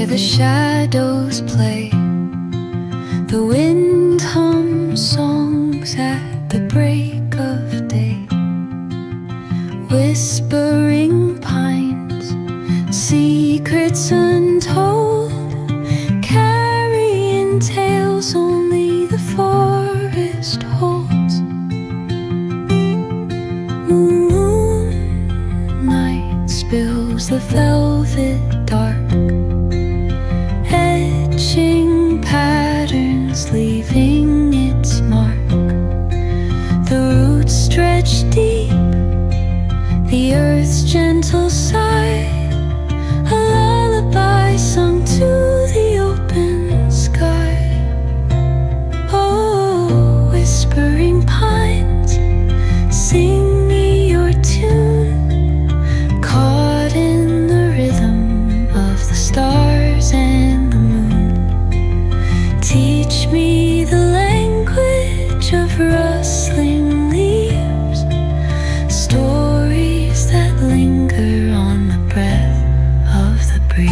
where the shadows play. The wind hums songs at the break of day. Whispering pines, secrets untold, carrying tales only the forest holds. Moonlight spills the velvet dark, etching patterns, leaving its mark. The roots stretch deep, the earth's gentle sigh, a lullaby sung to the open sky. Oh, whispering pines, sing me your tune, caught in the rhythm of the stars and the moon. Teach me the language of rustling leaves, stories that linger on the breath of the breeze.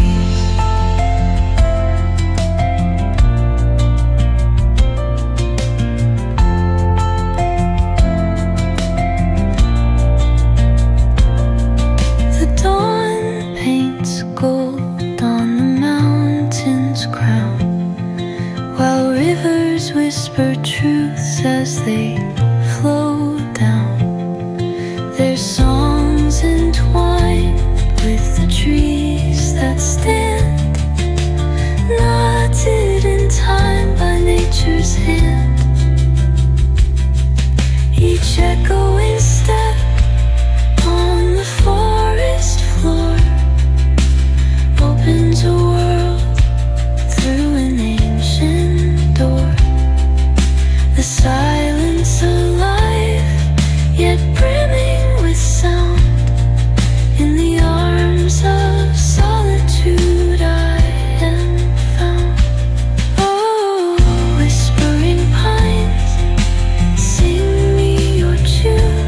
The dawn paints gold on the mountain's crown, while rivers whisper truths as they flow down. Their songs entwined with the trees that stand, knotted in time by nature's hand. Each echoing step on the forest floor opens a world through an ancient door. The silence alive, yet brimming with sound. In the arms of solitude I am found. Oh, whispering pines, sing me your tune,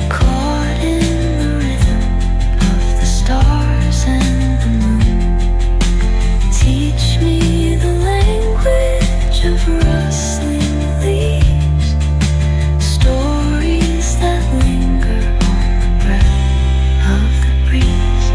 caught in the rhythm of the stars and the moon. Teach me the language of rustling leaves, stories that linger on the breath of the breeze.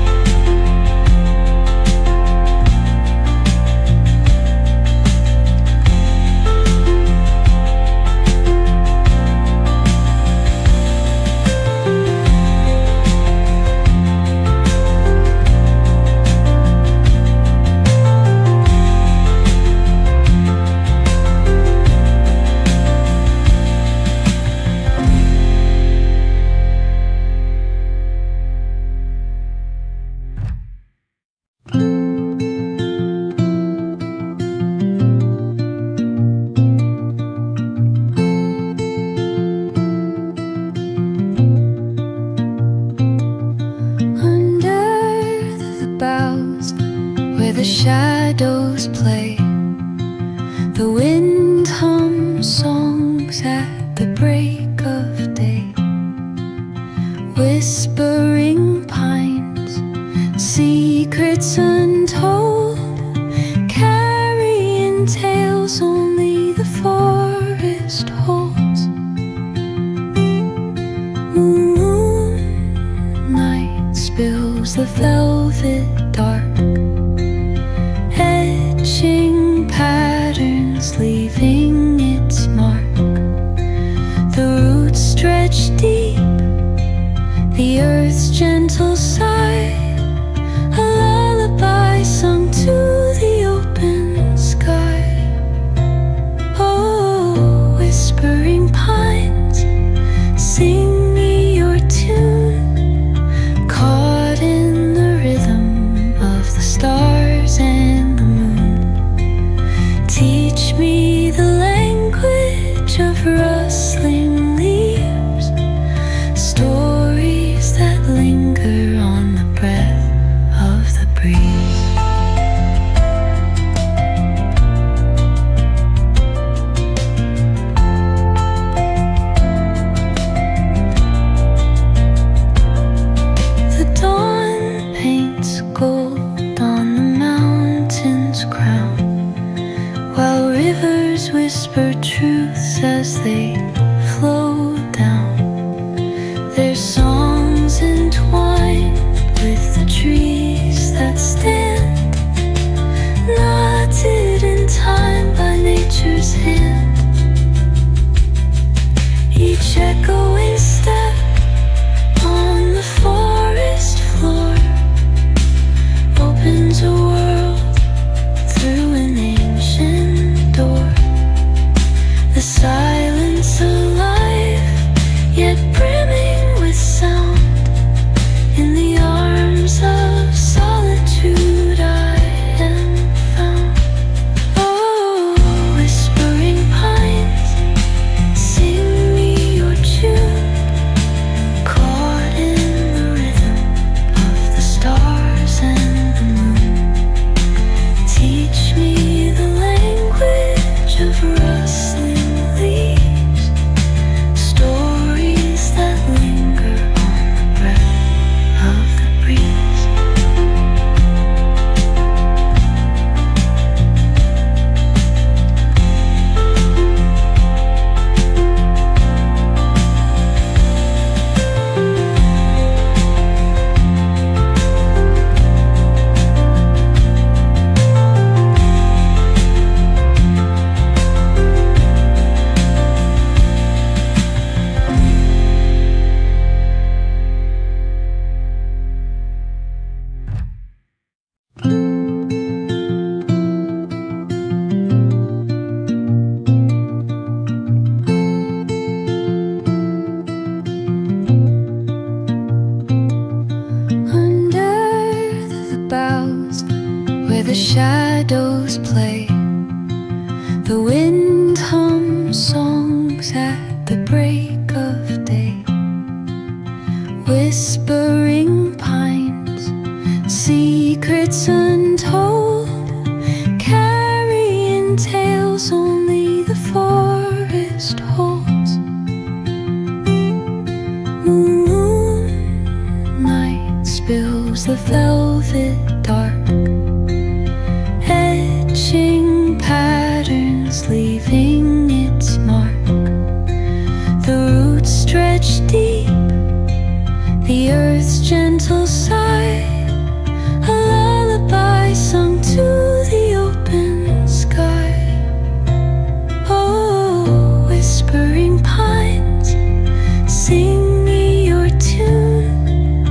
Under the boughs, where the shadows play, the wind hums songs at the break of day. Whispering pines, secrets untold, carrying tales only the forest holds. Moonlight spills the velvet dark, etching patterns, leaving its mark. The roots stretch deep, the earth's gentle sigh, a lullaby sung to the open sky. Oh, whispering pines, sing me your tune, caught in the rhythm of the stars and the moon. Teach me the language of rustling leaves, stories that linger on the breath of the breeze. The dawn paints gold on the mountain. whisper truths as they flow down. Their songs entwined with the trees that stand, knotted in time by nature's hand. Each echoing step on the forest floor opens a world through an ancient door. The silence alive, yet brimming with sound. In the arms of solitude I am found. Oh, whispering pines, sing me your tune, caught in the rhythm of the stars and the moon. Teach me the language of rustling leaves, stories that linger on the breath of the breeze. Under the boughs where the shadows play, the wind hums songs at the break of day. Whispering pines, secrets untold, carrying tales only the forest holds. Moonlight spills the velvet dark, etching patterns, leaving its mark. The roots stretch deep, the earth's gentle sigh, a lullaby sung to the open sky. Oh, whispering pines, sing me your tune,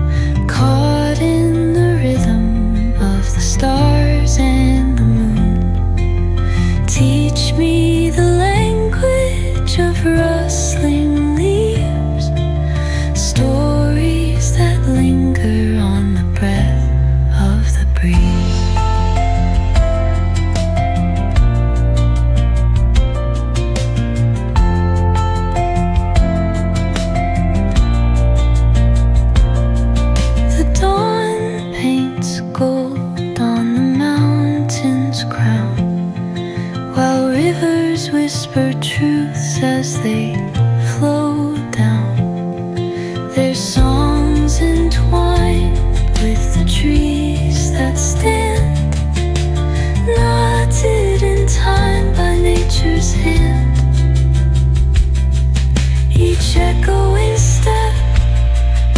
caught in the rhythm of the stars and the moon. Teach me the language of rustling leaves, stories that linger on the breath of the breeze. The dawn paints gold on the mountain's crown, while rivers whisper truths as they flow down. Their songs entwined with the trees that stand, knotted in time by nature's hand. Each echoing step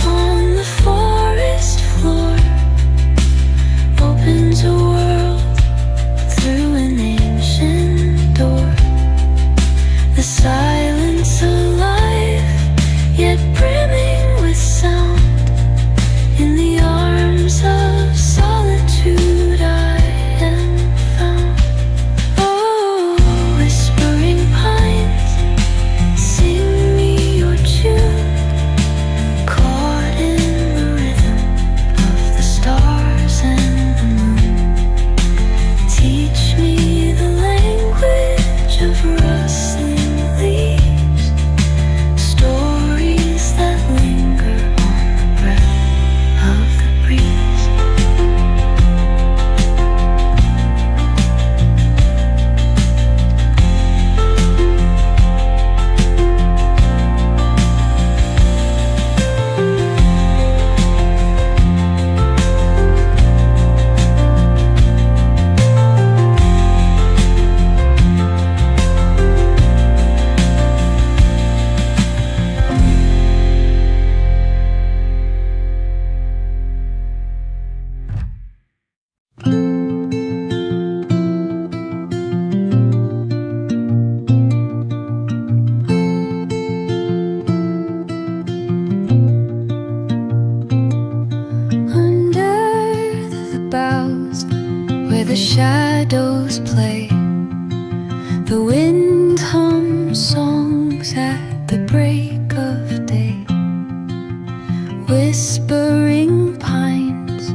on the forest floor opens a world through an ancient door. The silence alive, the shadows play. The wind hums songs at the break of day. Whispering pines,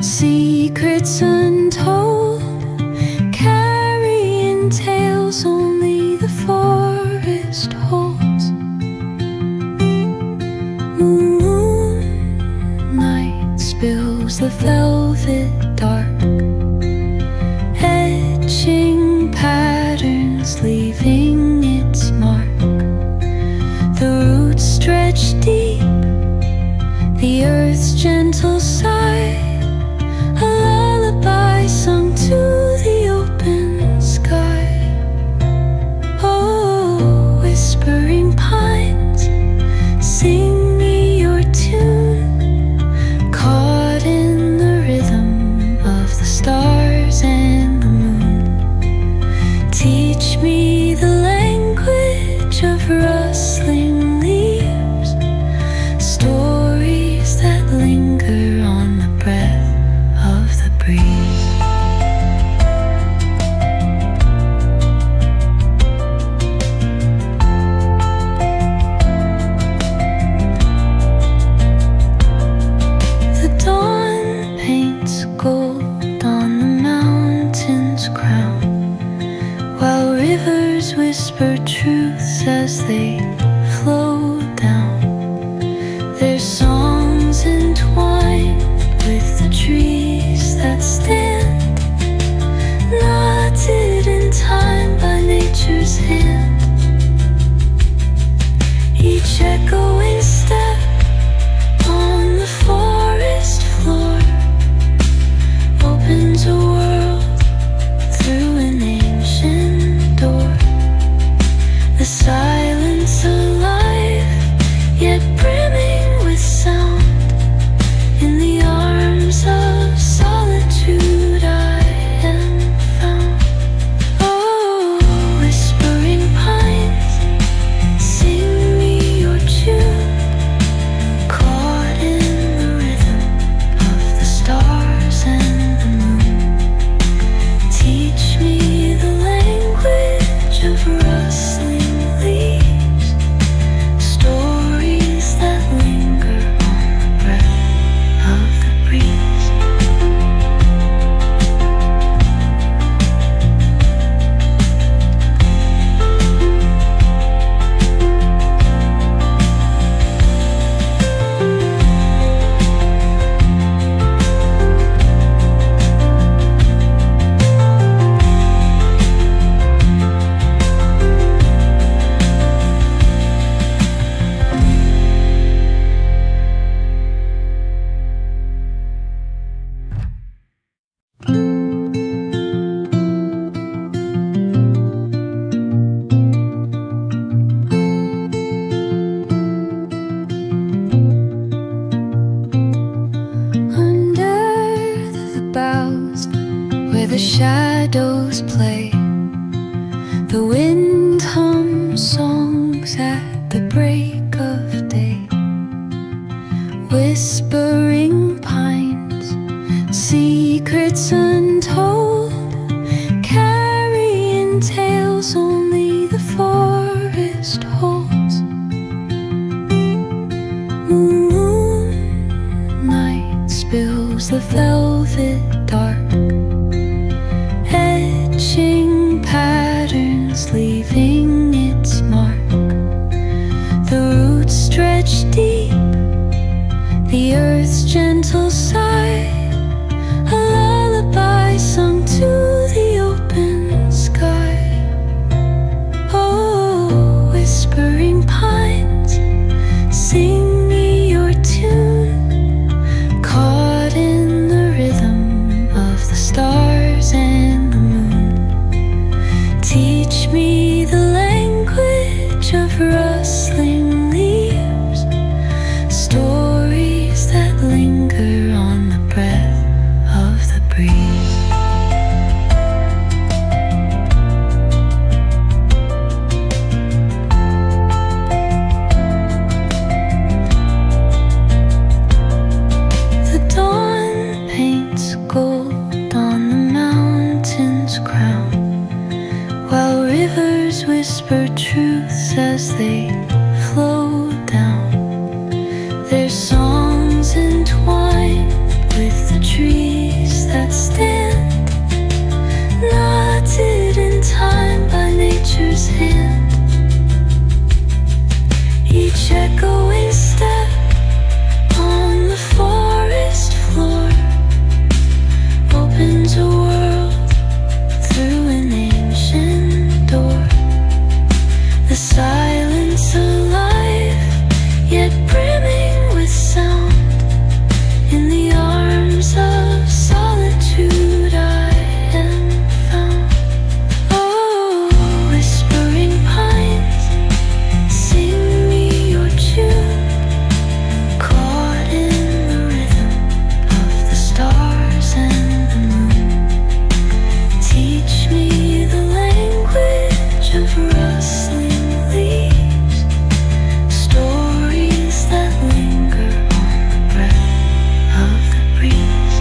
secrets untold, carrying tales only the forest holds. Moonlight spills the velvet dark, etching patterns, leaving its mark. The roots stretch deep, the earth's gentle sigh, a lullaby sung to the open sky. Oh, whispering pines, sing me your tune, caught in the rhythm of the stars and the moon. Teach me the language of rustling leaves, stories that linger on the breath of the breeze. The dawn paints gold on the mountain's crown, while rivers whisper truths as they flow down. Their songs entwined with the trees that stand, knotted in time by nature's hand. Each echoing step on the forest floor opens a world through an ancient door. The silence alive, yet brimming with sound. In the arms of solitude I am found. Oh, whispering pines, sing me your tune, caught in the rhythm of the stars and the moon. Teach me the language of rustling leaves, stories that linger on the breath of the breeze. Under the boughs where the shadows play, the wind hums songs at the break of day. Whispering pines, secrets untold, carrying tales only the forest holds. Moonlight spills the velvet dark, etching patterns, leaving its mark. The roots stretch deep, the earth's gentle sigh, a lullaby truths as they flow down. Their songs entwined with the trees that stand, knotted in time by nature's hand. Each echoing step on the forest floor opens a world through an ancient door. The silence alive, yet brimming with sound. In the arms of solitude I am found. Oh, whispering pines, sing me your tune, caught in the rhythm of the stars and the moon. Teach me the language of rustling leaves, stories that linger on the breath of the breeze.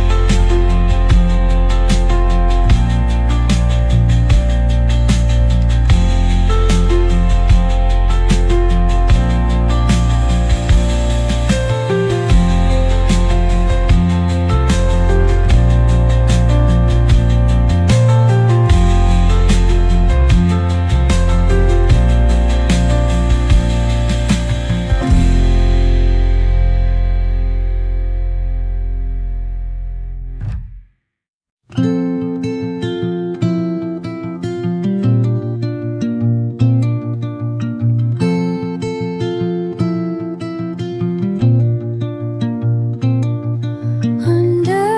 Under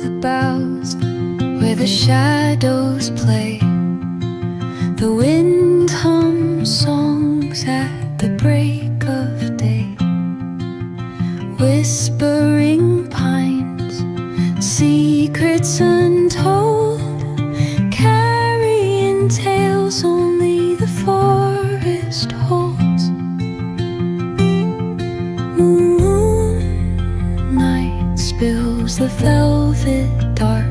the boughs where the shadows play, the wind hums songs at the break of day. Whispering pines, secrets untold, carrying tales only the forest holds. Moonlight spills the velvet dark,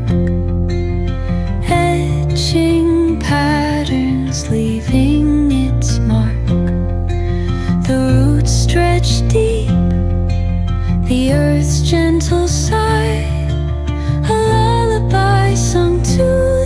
etching patterns, leaving its mark. The roots stretch deep, the earth's gentle sigh, a lullaby sung to